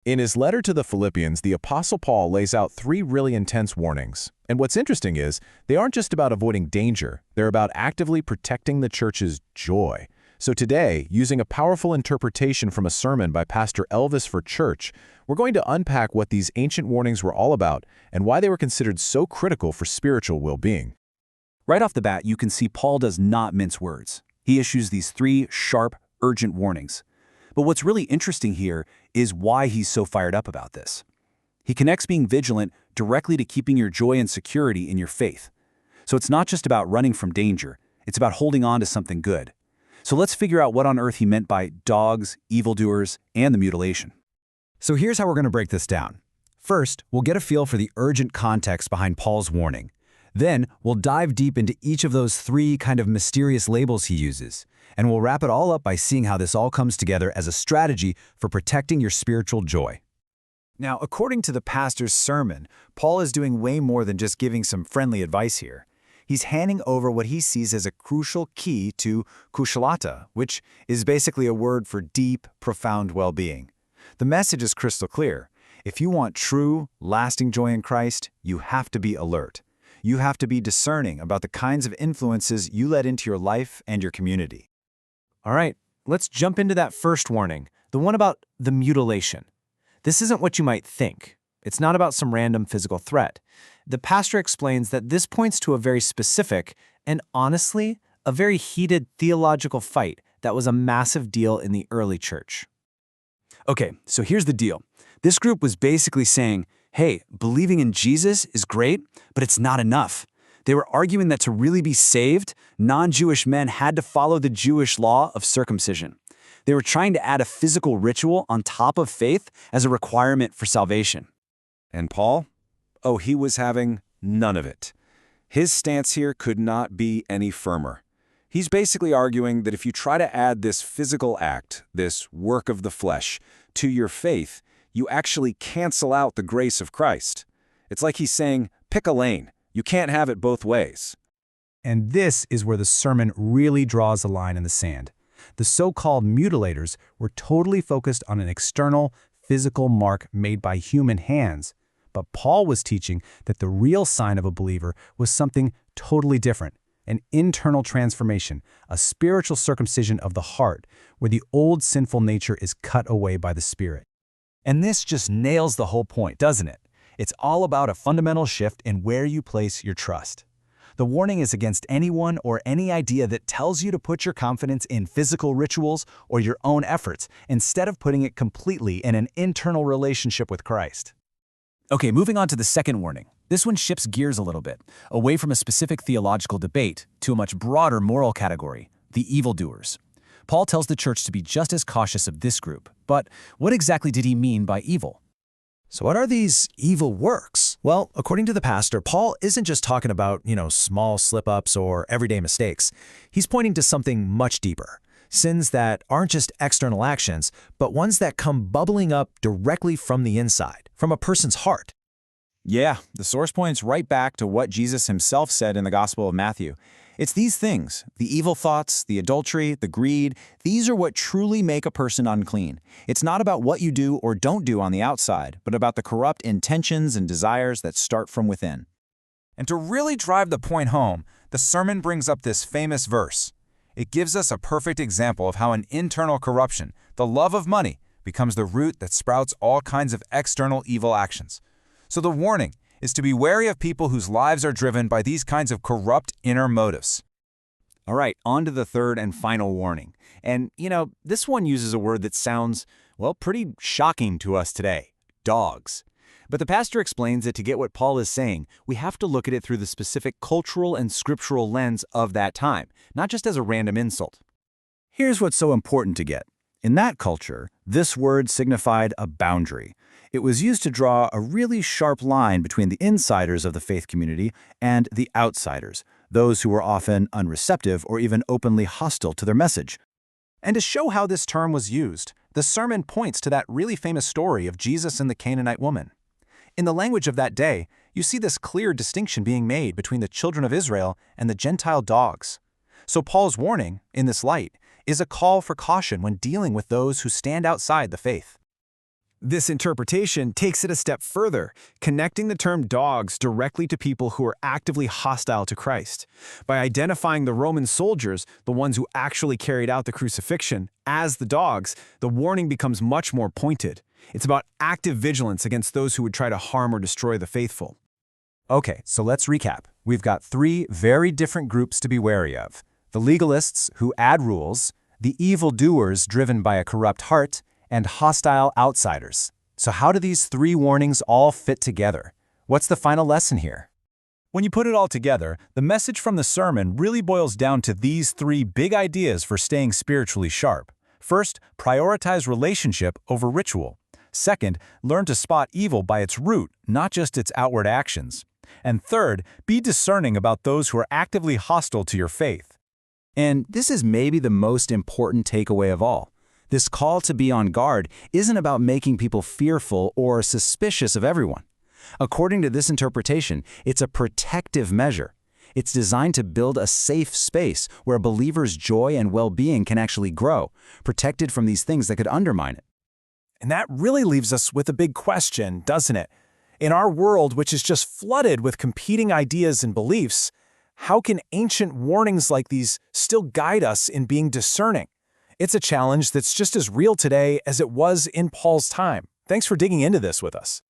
In his letter to the Philippians, the Apostle Paul lays out three really intense warnings. And what's interesting is, they aren't just about avoiding danger, they're about actively protecting the church's joy. So today, using a powerful interpretation from a sermon by Pastor Elvis for Church, we're going to unpack what these ancient warnings were all about and why they were considered so critical for spiritual well-being. Right off the bat, you can see Paul does not mince words. He issues these three sharp, urgent warnings. But what's really interesting here is why he's so fired up about this. He connects being vigilant directly to keeping your joy and security in your faith. So it's not just about running from danger, it's about holding on to something good. So let's figure out what on earth he meant by dogs, evildoers, and the mutilation. So here's how we're going to break this down. First, we'll get a feel for the urgent context behind Paul's warning. Then, we'll dive deep into each of those three kind of mysterious labels he uses. And we'll wrap it all up by seeing how this all comes together as a strategy for protecting your spiritual joy. Now, according to the pastor's sermon, Paul is doing way more than just giving some friendly advice here. He's handing over what he sees as a crucial key to kushalata, which is basically a word for deep, profound well-being. The message is crystal clear. If you want true, lasting joy in Christ, you have to be alert. You have to be discerning about the kinds of influences you let into your life and your community. All right, let's jump into that first warning, the one about the mutilation. This isn't what you might think. It's not about some random physical threat. The pastor explains that this points to a very specific, and honestly, a very heated theological fight that was a massive deal in the early church. Okay, so here's the deal. This group was basically saying, hey, believing in Jesus is great, but it's not enough. They were arguing that to really be saved, non-Jewish men had to follow the Jewish law of circumcision. They were trying to add a physical ritual on top of faith as a requirement for salvation. And Paul? Oh, he was having none of it. His stance here could not be any firmer. He's basically arguing that if you try to add this physical act, this work of the flesh, to your faith, you actually cancel out the grace of Christ. It's like he's saying, pick a lane. You can't have it both ways. And this is where the sermon really draws a line in the sand. The so-called mutilators were totally focused on an external, physical mark made by human hands. But Paul was teaching that the real sign of a believer was something totally different, an internal transformation, a spiritual circumcision of the heart, where the old sinful nature is cut away by the Spirit. And this just nails the whole point, doesn't it? It's all about a fundamental shift in where you place your trust. The warning is against anyone or any idea that tells you to put your confidence in physical rituals or your own efforts, instead of putting it completely in an internal relationship with Christ. Okay, moving on to the second warning. This one shifts gears a little bit, away from a specific theological debate to a much broader moral category, the evildoers. Paul tells the church to be just as cautious of this group. But what exactly did he mean by evil? So what are these evil works? Well, according to the pastor, Paul isn't just talking about, small slip-ups or everyday mistakes. He's pointing to something much deeper. Sins that aren't just external actions, but ones that come bubbling up directly from the inside, from a person's heart. Yeah, the source points right back to what Jesus himself said in the Gospel of Matthew. It's these things, the evil thoughts, the adultery, the greed, these are what truly make a person unclean. It's not about what you do or don't do on the outside, but about the corrupt intentions and desires that start from within. And to really drive the point home, the sermon brings up this famous verse. It gives us a perfect example of how an internal corruption, the love of money, becomes the root that sprouts all kinds of external evil actions. So the warning is to be wary of people whose lives are driven by these kinds of corrupt inner motives. All right, on to the third and final warning. And, this one uses a word that sounds, pretty shocking to us today, dogs. But the pastor explains that to get what Paul is saying, we have to look at it through the specific cultural and scriptural lens of that time, not just as a random insult. Here's what's so important to get. In that culture, this word signified a boundary. It was used to draw a really sharp line between the insiders of the faith community and the outsiders, those who were often unreceptive or even openly hostile to their message. And to show how this term was used, the sermon points to that really famous story of Jesus and the Canaanite woman. In the language of that day, you see this clear distinction being made between the children of Israel and the Gentile dogs. So Paul's warning, in this light, is a call for caution when dealing with those who stand outside the faith. This interpretation takes it a step further, connecting the term dogs directly to people who are actively hostile to Christ. By identifying the Roman soldiers, the ones who actually carried out the crucifixion, as the dogs, the warning becomes much more pointed. It's about active vigilance against those who would try to harm or destroy the faithful. Okay, so let's recap. We've got three very different groups to be wary of. The legalists who add rules, the evildoers driven by a corrupt heart, and hostile outsiders. So how do these three warnings all fit together? What's the final lesson here? When you put it all together, the message from the sermon really boils down to these three big ideas for staying spiritually sharp. First, prioritize relationship over ritual. Second, learn to spot evil by its root, not just its outward actions. And third, be discerning about those who are actively hostile to your faith. And this is maybe the most important takeaway of all. This call to be on guard isn't about making people fearful or suspicious of everyone. According to this interpretation, it's a protective measure. It's designed to build a safe space where a believer's joy and well-being can actually grow, protected from these things that could undermine it. And that really leaves us with a big question, doesn't it? In our world, which is just flooded with competing ideas and beliefs, how can ancient warnings like these still guide us in being discerning? It's a challenge that's just as real today as it was in Paul's time. Thanks for digging into this with us.